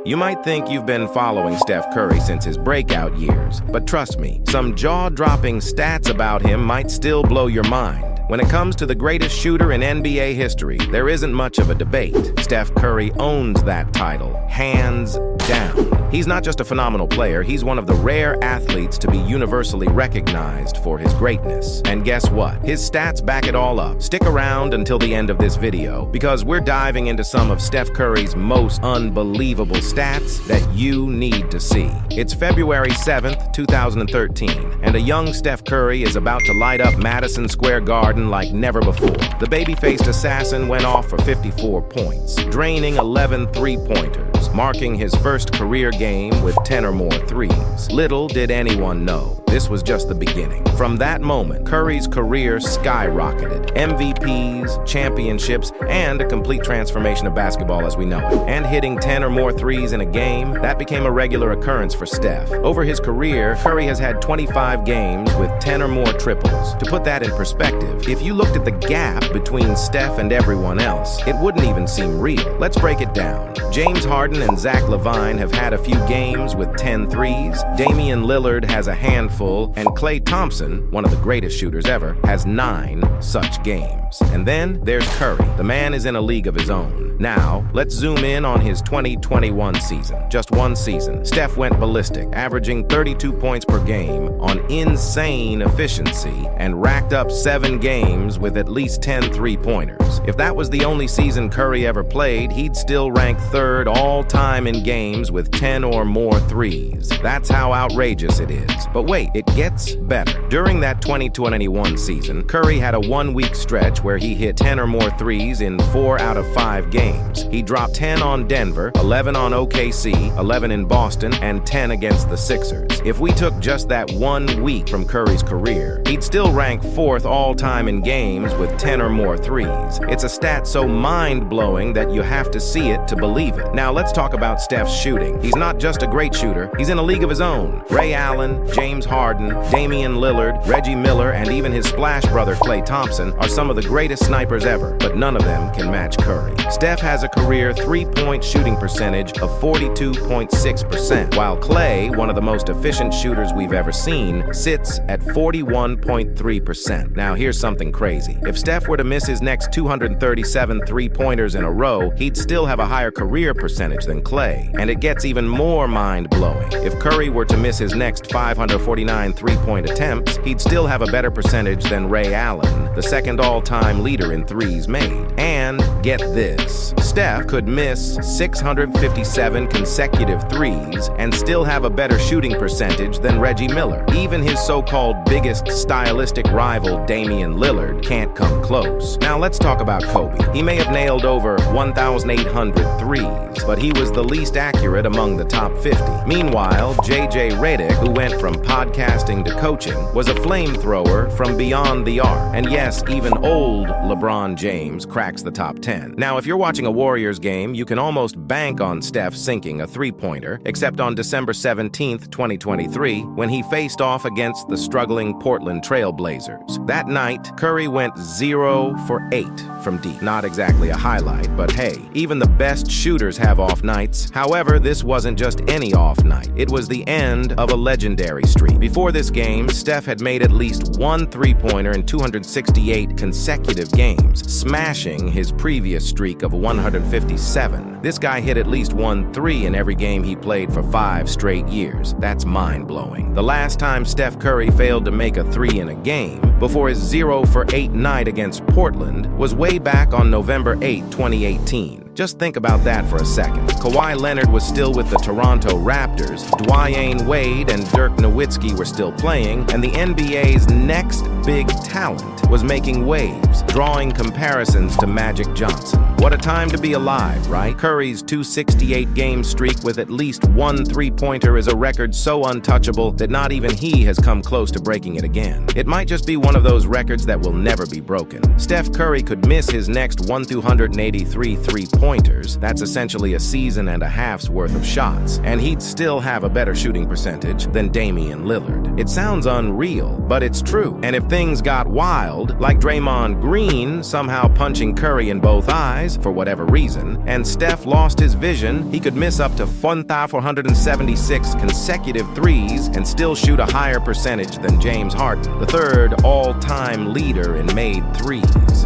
You might think you've been following Steph Curry since his breakout years, but trust me, some jaw-dropping stats about him might still blow your mind. When it comes to the greatest shooter in NBA history, there isn't much of a debate. Steph Curry owns that title, hands down. He's not just a phenomenal player, he's one of the rare athletes to be universally recognized for his greatness. And guess what? His stats back it all up. Stick around until the end of this video, because we're diving into some of Steph Curry's most unbelievable stats that you need to see. It's February 7th, 2013, and a young Steph Curry is about to light up Madison Square Garden like never before. The baby-faced assassin went off for 54 points, draining 11 three-pointers, marking his first career game with 10 or more threes. Little did anyone know, this was just the beginning. From that moment, Curry's career skyrocketed. MVPs, championships, and a complete transformation of basketball as we know it. And hitting 10 or more threes in a game, that became a regular occurrence for Steph. Over his career, Curry has had 25 games with 10 or more triples. To put that in perspective, if you looked at the gap between Steph and everyone else, it wouldn't even seem real. Let's break it down. James Harden and Zach LaVine have had a few games with 10 threes. Damian Lillard has a handful, and Klay Thompson, one of the greatest shooters ever, has 9 such games. And then there's Curry. The man is in a league of his own. Now, let's zoom in on his 2021 season. Just one season. Steph went ballistic, averaging 32 points per game on insane efficiency, and racked up 7 games with at least 10 three-pointers. If that was the only season Curry ever played, he'd still rank 3rd all-time in games with 10 or more threes. That's how outrageous it is. But wait, it gets better. During that 2021 season, Curry had a 1-week stretch where he hit 10 or more threes in 4 out of 5 games. He dropped 10 on Denver, 11 on OKC, 11 in Boston, and 10 against the Sixers. If we took just that 1 week from Curry's career, he'd still rank 4th all-time in games with 10 or more threes. It's a stat so mind-blowing that you have to see it to believe it. Now let's talk about Steph's shooting. He's not just a great shooter, he's in a league of his own. Ray Allen, James Harden, Damian Lillard, Reggie Miller, and even his splash brother Klay Thompson are some of the greatest snipers ever, but none of them can match Curry. Steph has a career three-point shooting percentage of 42.6%, while Klay, one of the most efficient shooters we've ever seen, sits at 41.3%. Now here's something crazy. If Steph were to miss his next 237 three-pointers in a row, he'd still have a higher career percentage than Klay. And it gets even more mind-blowing. If Curry were to miss his next 549 three-point attempts, he'd still have a better percentage than Ray Allen, the second all-time leader in threes made. And get this, Steph could miss 657 consecutive threes and still have a better shooting percentage than Reggie Miller. Even his so-called biggest stylistic rival, Damian Lillard, can't come close. Now let's talk about Kobe. He may have nailed over 1,800 threes, but he was the least accurate among the top 50. Meanwhile, JJ Redick, who went from podcasting to coaching, was a flamethrower from beyond the arc. And yes, even old LeBron James cracks the top 10. Now, if you're watching a Warriors game, you can almost bank on Steph sinking a three-pointer, except on December 17th, 2023, when he faced off against the struggling Portland Trail Blazers. That night, Curry went 0 for 8 from deep. Not exactly a highlight, but hey, even the best shooters have off nights. However, this wasn't just any off night. It was the end of a legendary streak. Before this game, Steph had made at least 1 three-pointer in 268 consecutive games, smashing his previous streak of 157. This guy hit at least 1 3 in every game he played for 5 straight years. That's mind-blowing. The last time Steph Curry failed to make a 3 in a game, before his 0 for 8 night against Portland, was way back on November 8, 2018. Just think about that for a second. Kawhi Leonard was still with the Toronto Raptors, Dwyane Wade and Dirk Nowitzki were still playing, and the NBA's next big talent was making waves, drawing comparisons to Magic Johnson. What a time to be alive, right? Curry's 268-game streak with at least 1 three-pointer is a record so untouchable that not even he has come close to breaking it again. It might just be one of those records that will never be broken. Steph Curry could miss his next 1,283 three-pointers three-pointers, that's essentially a season and a half's worth of shots, and he'd still have a better shooting percentage than Damian Lillard. It sounds unreal, but it's true. And if things got wild, like Draymond Green somehow punching Curry in both eyes for whatever reason, and Steph lost his vision, he could miss up to 1,476 consecutive threes and still shoot a higher percentage than James Harden, the third all-time leader in made threes.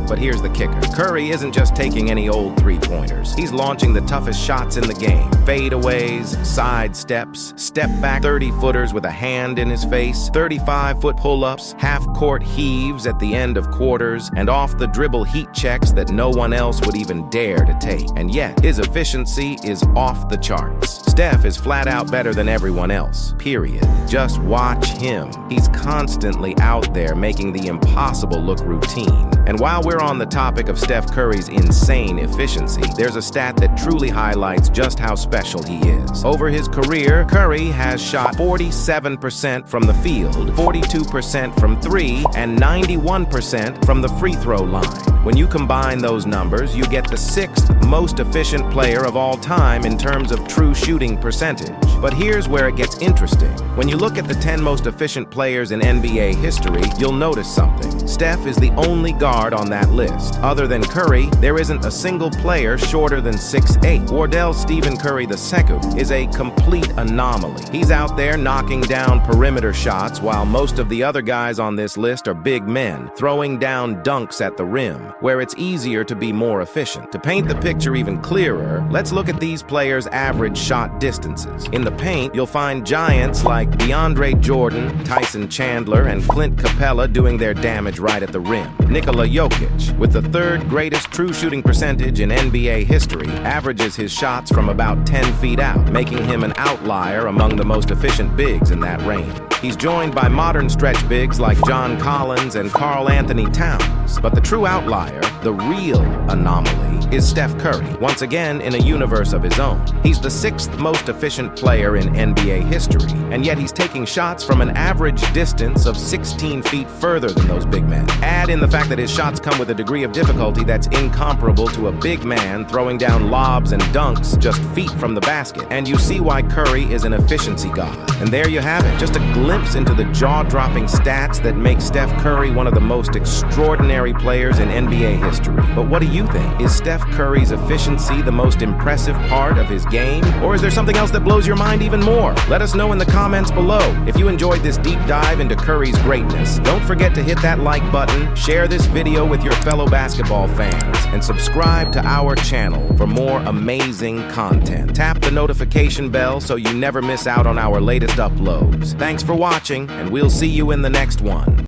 But here's the kicker. Curry isn't just taking any old three-pointers. He's launching the toughest shots in the game. Fadeaways, side steps, step-back 30-footers with a hand in his face, 35-foot pull-ups, half-court heaves at the end of quarters, and off-the-dribble heat checks that no one else would even dare to take. And yet, his efficiency is off the charts. Steph is flat out better than everyone else, period. Just watch him. He's constantly out there making the impossible look routine. And while we're on the topic of Steph Curry's insane efficiency, there's a stat that truly highlights just how special he is. Over his career, Curry has shot 47% from the field, 42% from three, and 91% from the free throw line. When you combine those numbers, you get the sixth most efficient player of all time in terms of true shooting percentage. But here's where it gets interesting. When you look at the 10 most efficient players in NBA history, you'll notice something. Steph is the only guard on that list. Other than Curry, there isn't a single player shorter than 6'8". Wardell Stephen Curry II is a complete anomaly. He's out there knocking down perimeter shots while most of the other guys on this list are big men, throwing down dunks at the rim, where it's easier to be more efficient. To paint the picture even clearer, let's look at these players' average shot distances. In the paint, you'll find giants like DeAndre Jordan, Tyson Chandler, and Clint Capella doing their damage right at the rim. Nikola Jokic, with the third greatest true shooting percentage in NBA history, averages his shots from about 10 feet out, making him an outlier among the most efficient bigs in that range. He's joined by modern stretch bigs like John Collins and Karl Anthony Towns. But the true outlier, the real anomaly, is Steph Curry, once again in a universe of his own. He's the sixth most efficient player in NBA history, and yet he's taking shots from an average distance of 16 feet further than those big men. Add in the fact that his shots come with a degree of difficulty that's incomparable to a big man throwing down lobs and dunks just feet from the basket, and you see why Curry is an efficiency god. And there you have it, just a glimpse into the jaw-dropping stats that make Steph Curry one of the most extraordinary players in NBA history. But what do you think? Is Steph Curry's efficiency the most impressive part of his game? Or is there something else that blows your mind even more? Let us know in the comments below. If you enjoyed this deep dive into Curry's greatness, don't forget to hit that like button, share this video with your fellow basketball fans, and subscribe to our channel for more amazing content. Tap the notification bell so you never miss out on our latest uploads. Thanks for watching, and we'll see you in the next one.